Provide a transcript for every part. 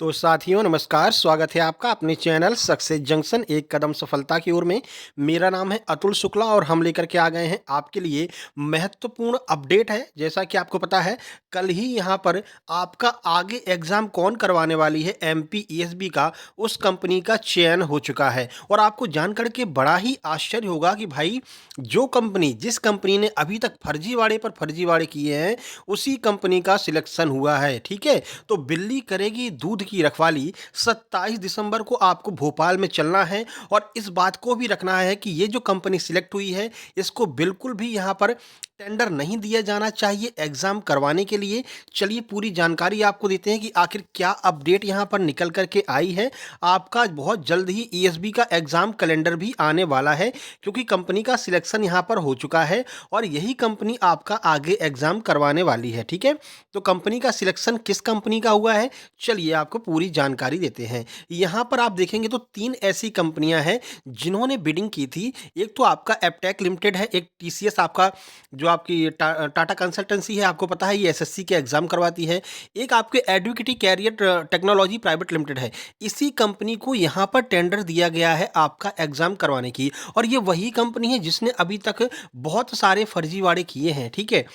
तो साथियों नमस्कार, स्वागत है आपका अपने चैनल सक्सेस जंक्शन एक कदम सफलता की ओर में। मेरा नाम है अतुल शुक्ला और हम लेकर के आ गए हैं आपके लिए महत्वपूर्ण अपडेट है। जैसा कि आपको पता है, कल ही यहाँ पर आपका आगे एग्ज़ाम कौन करवाने वाली है एमपी ईएसबी का, उस कंपनी का चयन हो चुका है। और आपको जान कर के बड़ा ही आश्चर्य होगा कि भाई जिस कंपनी ने अभी तक फर्जीवाड़े पर फर्जीवाड़े किए हैं, उसी कंपनी का सिलेक्शन हुआ है। ठीक है, तो बिल्ली करेगी दूध की रखवाली। 27 दिसंबर को आपको भोपाल में चलना है और इस बात को भी रखना है कि ये जो कंपनी सिलेक्ट हुई है, इसको बिल्कुल भी यहाँ पर टेंडर नहीं दिया जाना चाहिए एग्ज़ाम करवाने के लिए। चलिए पूरी जानकारी आपको देते हैं कि आखिर क्या अपडेट यहाँ पर निकल कर के आई है। आपका बहुत जल्द ही ईएसबी का एग्ज़ाम कैलेंडर भी आने वाला है, क्योंकि कंपनी का सिलेक्शन यहाँ पर हो चुका है और यही कंपनी आपका आगे एग्ज़ाम करवाने वाली है। ठीक है, तो कंपनी का सिलेक्शन किस कंपनी का हुआ है, चलिए आपको पूरी जानकारी देते हैं। यहाँ पर आप देखेंगे तो 3 ऐसी कंपनियाँ हैं जिन्होंने बिडिंग की थी। एक तो आपका एपटेक लिमिटेड है, एक टीसीएस आपका जो आपकी टाटा कंसल्टेंसी है, आपको पता है ये एसएससी के एग्ज़ाम करवाती है। एक आपके एडुकेटी कैरियर टेक्नोलॉजी प्राइवेट लिमिटेड है। इसी कंपनी को यहाँ पर टेंडर दिया गया है आपका एग्ज़ाम करवाने की, और ये वही कंपनी है जिसने अभी तक बहुत सारे फर्जीवाड़े किए हैं। ठीक है,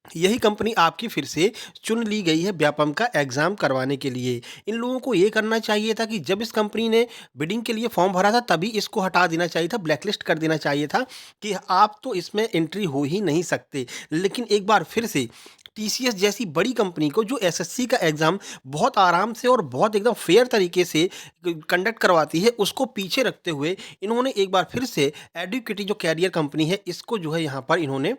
यही कंपनी आपकी फिर से चुन ली गई है व्यापम का एग्ज़ाम करवाने के लिए। इन लोगों को ये करना चाहिए था कि जब इस कंपनी ने बिडिंग के लिए फॉर्म भरा था, तभी इसको हटा देना चाहिए था, ब्लैकलिस्ट कर देना चाहिए था कि आप तो इसमें एंट्री हो ही नहीं सकते। लेकिन एक बार फिर से टीसीएस जैसी बड़ी कंपनी को, जो एसएससी का एग्ज़ाम बहुत आराम से और बहुत एकदम फेयर तरीके से कंडक्ट करवाती है, उसको पीछे रखते हुए इन्होंने एक बार फिर से एडुकेटी जो कैरियर कंपनी है, इसको जो है यहाँ पर इन्होंने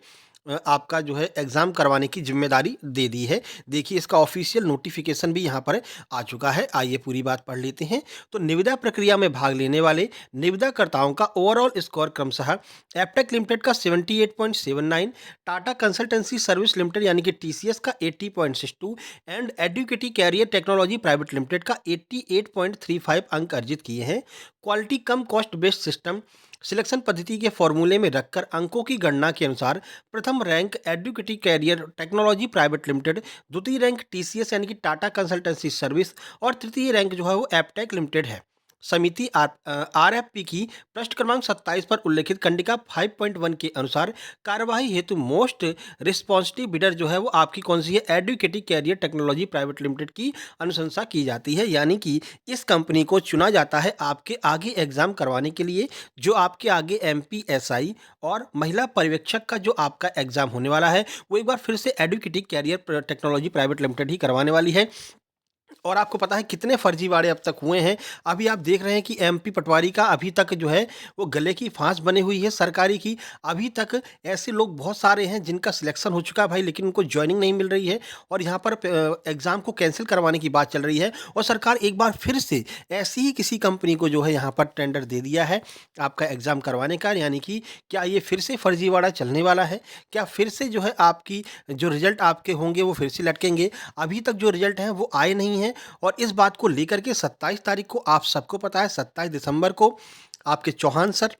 आपका जो है एग्ज़ाम करवाने की ज़िम्मेदारी दे दी है। देखिए इसका ऑफ़िशियल नोटिफ़िकेशन भी यहाँ पर आ चुका है। आइए पूरी बात पढ़ लेते हैं। तो निविदा प्रक्रिया में भाग लेने वाले निविदाकर्ताओं का ओवरऑल स्कोर क्रमशः एपटेक लिमिटेड का 78.79, टाटा कंसल्टेंसी सर्विस लिमिटेड यानी कि टीसीएस का 80.62 एंड एडुकेटी कैरियर टेक्नोलॉजी प्राइवेट लिमिटेड का 88.35 अंक अर्जित किए हैं। Quality cum cost based system selection पद्धति के फॉर्मूले में रखकर अंकों की गणना के अनुसार प्रथम रैंक एडुकेटी कैरियर टेक्नोलॉजी प्राइवेट लिमिटेड, द्वितीय रैंक टीसीएस यानी कि टाटा कंसल्टेंसी सर्विस और तृतीय रैंक जो है वो एपटेक लिमिटेड है। समिति आरएफपी की पृष्ठ क्रमांक 27 पर उल्लेखित कंडिका 5.1 के अनुसार कार्यवाही हेतु मोस्ट रिस्पॉन्सिटिव बिडर जो है वो आपकी कौन सी है, एडुकेटी कैरियर टेक्नोलॉजी प्राइवेट लिमिटेड की अनुशंसा की जाती है। यानी कि इस कंपनी को चुना जाता है आपके आगे एग्जाम करवाने के लिए, जो आपके आगे एमपीएसआई और महिला पर्यवेक्षक का जो आपका एग्जाम होने वाला है, वो एक बार फिर से एडुकेटी कैरियर टेक्नोलॉजी प्राइवेट लिमिटेड ही करवाने वाली है। और आपको पता है कितने फर्जीवाड़े अब तक हुए हैं। अभी आप देख रहे हैं कि एमपी पटवारी का अभी तक जो है वो गले की फांस बनी हुई है सरकारी की। अभी तक ऐसे लोग बहुत सारे हैं जिनका सिलेक्शन हो चुका है भाई, लेकिन उनको जॉइनिंग नहीं मिल रही है और यहाँ पर एग्ज़ाम को कैंसिल करवाने की बात चल रही है। और सरकार एक बार फिर से ऐसी ही किसी कंपनी को जो है यहाँ पर टेंडर दे दिया है आपका एग्ज़ाम करवाने का। यानी कि क्या ये फिर से फर्जीवाड़ा चलने वाला है? क्या फिर से जो है आपकी जो रिजल्ट आपके होंगे वो फिर से लटकेंगे? अभी तक जो रिजल्ट हैं वो आए नहीं हैं, और इस बात को लेकर के 27 तारीख को आप सबको पता है, 27 दिसंबर को आपके Chauhan sir,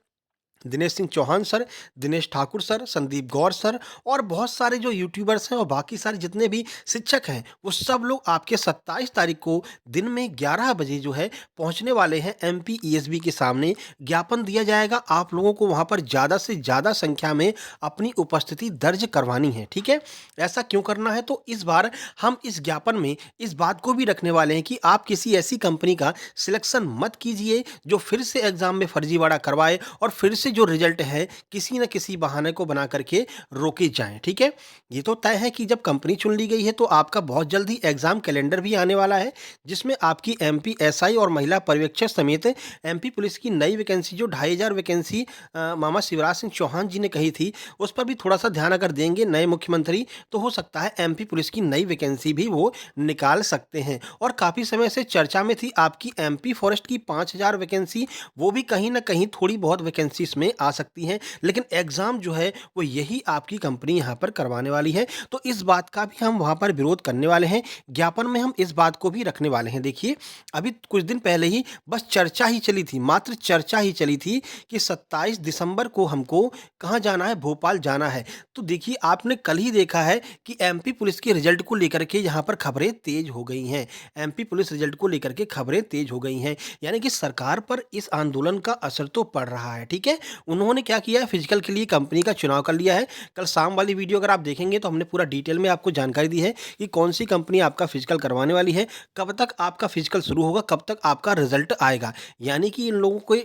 Dinesh Singh Chauhan sir, Dinesh Thakur sir, Sandeep Gaur sir और बहुत सारे जो यूट्यूबर्स हैं और बाकी सारे जितने भी शिक्षक हैं, वो सब लोग आपके 27 तारीख को दिन में 11 बजे जो है पहुंचने वाले हैं एमपी ईएसबी के सामने। ज्ञापन दिया जाएगा, आप लोगों को वहां पर ज़्यादा से ज़्यादा संख्या में अपनी उपस्थिति दर्ज करवानी है। ठीक है, ऐसा क्यों करना है, तो इस बार हम इस ज्ञापन में इस बात को भी रखने वाले हैं कि आप किसी ऐसी कंपनी का सिलेक्शन मत कीजिए जो फिर से एग्ज़ाम में फर्जीवाड़ा करवाए और फिर से जो रिजल्ट है किसी न किसी बहाने को बना करके रोके जाएं। ठीक है, ये तो तय है कि जब कंपनी चुन ली गई है तो आपका बहुत जल्दी एग्जाम कैलेंडर भी आने वाला है, जिसमें आपकी एमपी एसआई और महिला पर्यवेक्षक समेत एमपी पुलिस की नई वैकेंसी जो 2500 वैकेंसी मामा शिवराज सिंह चौहान जी ने कही थी, उस पर भी थोड़ा सा ध्यान अगर देंगे नए मुख्यमंत्री, तो हो सकता है एमपी पुलिस की नई वैकेंसी भी वो निकाल सकते हैं। और काफ़ी समय से चर्चा में थी आपकी एमपी फॉरेस्ट की 5000 वैकेंसी, वो भी कहीं ना कहीं थोड़ी बहुत वैकेंसी इसमें में आ सकती हैं, लेकिन एग्ज़ाम जो है वो यही आपकी कंपनी यहाँ पर करवाने वाली है। तो इस बात का भी हम वहाँ पर विरोध करने वाले हैं। ज्ञापन में हम इस बात को भी रखने वाले हैं। देखिए, अभी कुछ दिन पहले ही बस चर्चा ही चली थी, मात्र चर्चा ही चली थी कि 27 दिसंबर को हमको कहाँ जाना है, भोपाल जाना है। तो देखिए, आपने कल ही देखा है कि एमपी पुलिस के रिज़ल्ट को लेकर के यहाँ पर खबरें तेज़ हो गई हैं। एमपी पुलिस रिज़ल्ट को लेकर के खबरें तेज़ हो गई हैं। यानी कि सरकार पर इस आंदोलन का असर तो पड़ रहा है, ठीक है? उन्होंने क्या किया है, फिजिकल के लिए कंपनी का चुनाव कर लिया है। कल शाम वाली वीडियो अगर आप देखेंगे तो हमने पूरा डिटेल में आपको जानकारी दी है कि कौन-सी कंपनी आपका फिजिकल करवाने वाली है, कब तक आपका फिजिकल शुरू होगा, कब तक आपका रिज़ल्ट आएगा। यानी कि इन लोगों को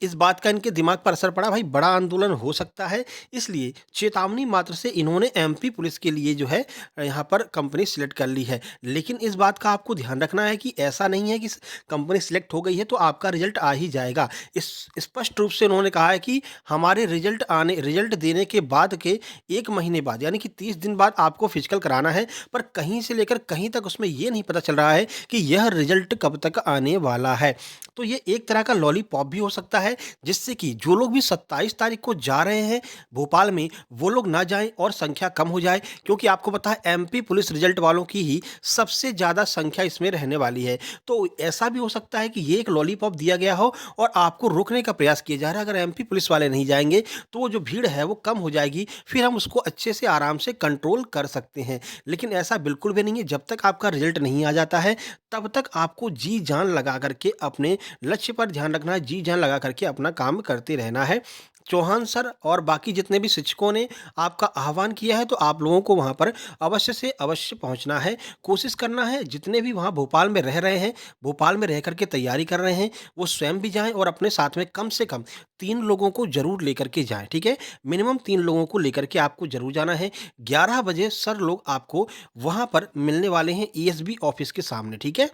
इस बात का इनके दिमाग पर असर पड़ा, भाई बड़ा आंदोलन हो सकता है, इसलिए चेतावनी मात्र से इन्होंने एमपी पुलिस के लिए जो है यहाँ पर कंपनी सिलेक्ट कर ली है। लेकिन इस बात का आपको ध्यान रखना है कि ऐसा नहीं है कि कंपनी सिलेक्ट हो गई है तो आपका रिजल्ट आ ही जाएगा। इस स्पष्ट रूप से उन्होंने कहा है कि हमारे रिजल्ट देने के बाद के 1 महीने बाद यानी कि 30 दिन बाद आपको फिजिकल कराना है, पर कहीं से लेकर कहीं तक उसमें ये नहीं पता चल रहा है कि यह रिजल्ट कब तक आने वाला है। तो ये एक तरह का लॉलीपॉप भी हो सकता है, जिससे कि जो लोग भी 27 तारीख को जा रहे हैं भोपाल में, वो लोग ना जाएँ और संख्या कम हो जाए, क्योंकि आपको पता है एमपी पुलिस रिजल्ट वालों की ही सबसे ज़्यादा संख्या इसमें रहने वाली है। तो ऐसा भी हो सकता है कि ये एक लॉलीपॉप दिया गया हो और आपको रोकने का प्रयास किया जा रहा है। अगर एमपी पुलिस वाले नहीं जाएँगे, तो वो जो भीड़ है वो कम हो जाएगी, फिर हम उसको अच्छे से आराम से कंट्रोल कर सकते हैं। लेकिन ऐसा बिल्कुल भी नहीं है, जब तक आपका रिजल्ट नहीं आ जाता है, तब तक आपको जी-जान लगा कर के अपने लक्ष्य पर ध्यान रखना है, जी-जान लगा करके अपना काम करते रहना है। चौहान सर और बाकी जितने भी शिक्षकों ने आपका आह्वान किया है, तो आप लोगों को वहाँ पर अवश्य से अवश्य पहुँचना है। कोशिश करना है, जितने भी वहाँ भोपाल में रह रहे हैं, भोपाल में रह कर के तैयारी कर रहे हैं, वो स्वयं भी जाएँ और अपने साथ में कम से कम 3 लोगों को ज़रूर लेकर के जाएँ, ठीक है? मिनिमम 3 लोगों को लेकर के आपको ज़रूर जाना है। 11 बजे सर लोग आपको वहाँ पर मिलने वाले हैं ईएसबी ऑफ़िस के सामने, ठीक है?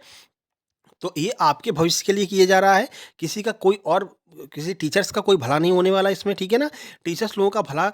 तो ये आपके भविष्य के लिए किया जा रहा है, किसी का कोई और किसी टीचर्स का कोई भला नहीं होने वाला इसमें, ठीक है ना? टीचर्स लोगों का भला,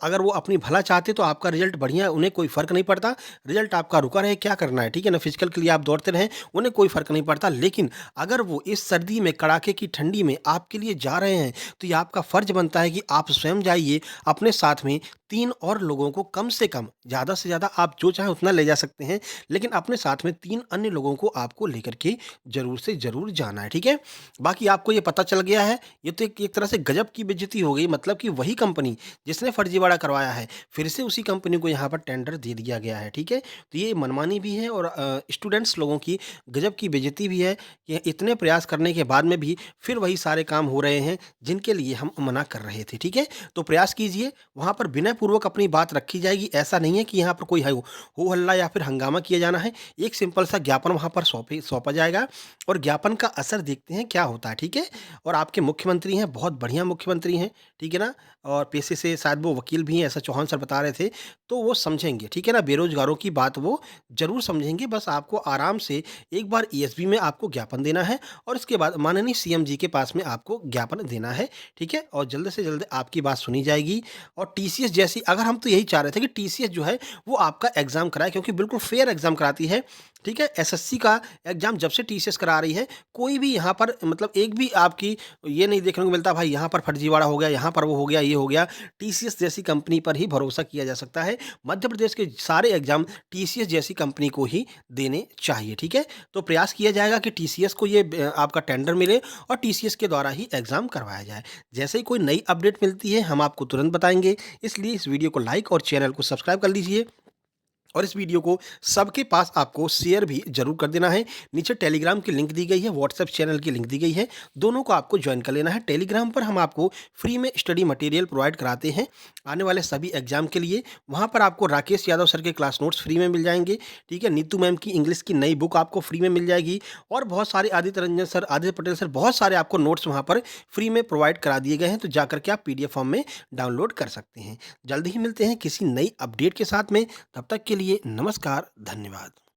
अगर वो अपनी भला चाहते तो आपका रिज़ल्ट बढ़िया, उन्हें कोई फ़र्क नहीं पड़ता, रिज़ल्ट आपका रुका रहे, क्या करना है, ठीक है ना? फिज़िकल के लिए आप दौड़ते रहें, उन्हें कोई फ़र्क नहीं पड़ता। लेकिन अगर वो इस सर्दी में, कड़ाके की ठंडी में आपके लिए जा रहे हैं, तो ये आपका फ़र्ज़ बनता है कि आप स्वयं जाइए, अपने साथ में 3 और लोगों को कम से कम, ज़्यादा से ज़्यादा आप जो चाहें उतना ले जा सकते हैं, लेकिन अपने साथ में 3 अन्य लोगों को आपको लेकर के ज़रूर से ज़रूर जाना है, ठीक है? बाकी आपको ये पता चल गया है, ये तो एक एक तरह से गजब की बेइज़्ज़ती हो गई, मतलब कि वही कंपनी जिसने फर्जीवाड़ा करवाया है, फिर से उसी कंपनी को यहाँ पर टेंडर दे दिया गया है, ठीक है? तो ये मनमानी भी है और स्टूडेंट्स लोगों की गजब की बेइज़्ज़ती भी है कि इतने प्रयास करने के बाद में भी फिर वही सारे काम हो रहे हैं, जिनके लिए हम मना कर रहे थे, ठीक है? तो प्रयास कीजिए, वहाँ पर विनयपूर्वक अपनी बात रखी जाएगी, ऐसा नहीं है कि यहाँ पर कोई हो हल्ला या फिर हंगामा किया जाना है। एक सिंपल सा ज्ञापन वहाँ पर सौंपा जाएगा और ज्ञापन का असर देखते हैं क्या होता है, ठीक है? और आपके मुख्यमंत्री हैं, बहुत बढ़िया मुख्यमंत्री हैं, ठीक है ना? और पेशे से शायद वो वकील भी हैं, ऐसा चौहान सर बता रहे थे, तो वो समझेंगे, ठीक है ना? बेरोज़गारों की बात वो ज़रूर समझेंगे, बस आपको आराम से एक बार ईएसबी में आपको ज्ञापन देना है और उसके बाद माननीय सीएम जी के पास में आपको ज्ञापन देना है, ठीक है? और जल्द से जल्द आपकी बात सुनी जाएगी और टीसीएस जैसी, अगर हम तो यही चाह रहे थे कि टीसीएस जो है वो आपका एग्ज़ाम कराए, क्योंकि बिल्कुल फेयर एग्ज़ाम कराती है, ठीक है? एसएससी का एग्ज़ाम जब से टीसीएस करा रही है, कोई भी यहाँ पर मतलब एक भी आपकी ये नहीं देखने को मिलता, भाई यहाँ पर फर्जीवाड़ा हो गया, यहाँ पर वो हो गया, ये हो गया। टीसीएस जैसी कंपनी पर ही भरोसा किया जा सकता है। मध्य प्रदेश के सारे एग्ज़ाम टीसीएस जैसी कंपनी को ही देने चाहिए, ठीक है? तो प्रयास किया जाएगा कि टीसीएस को ये आपका टेंडर मिले और टीसीएस के द्वारा ही एग्ज़ाम करवाया जाए। जैसे ही कोई नई अपडेट मिलती है, हम आपको तुरंत बताएँगे। इसलिए इस वीडियो को लाइक और चैनल को सब्सक्राइब कर लीजिए। और इस वीडियो को सबके पास आपको शेयर भी ज़रूर कर देना है। नीचे टेलीग्राम की लिंक दी गई है, व्हाट्सएप चैनल की लिंक दी गई है, दोनों को आपको जॉइन कर लेना है। टेलीग्राम पर हम आपको फ्री में स्टडी मटेरियल प्रोवाइड कराते हैं आने वाले सभी एग्जाम के लिए। वहाँ पर आपको राकेश यादव सर के क्लास नोट्स फ्री में मिल जाएंगे, ठीक है? नीतू मैम की इंग्लिश की नई बुक आपको फ्री में मिल जाएगी और बहुत सारे आदित्य रंजन सर, आदित्य पटेल सर, बहुत सारे आपको नोट्स वहाँ पर फ्री में प्रोवाइड करा दिए गए हैं, तो जाकर के आप पीडीएफ फॉर्म में डाउनलोड कर सकते हैं। जल्द ही मिलते हैं किसी नई अपडेट के साथ में, तब तक के लिए नमस्कार, धन्यवाद।